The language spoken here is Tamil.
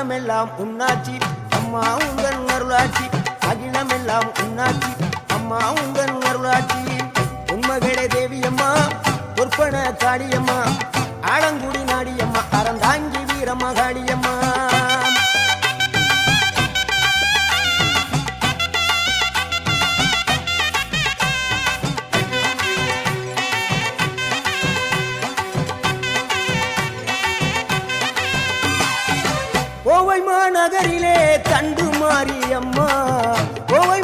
அகிலமெல்லாம் உன்னாட்சி அம்மா உங்கள் அருளாட்சி அகிலமெல்லாம் உன்னாட்சி அம்மா உங்கள் அருளாட்சி உண்மகளே தேவியம்மா பொற்பன காளியம்மா ஆலங்குடி நாடியம்மா அறந்தாங்கி வீரம்மா காளியம்மா கோவை மாநகரிலே தண்டு மாரியம்மா கோவை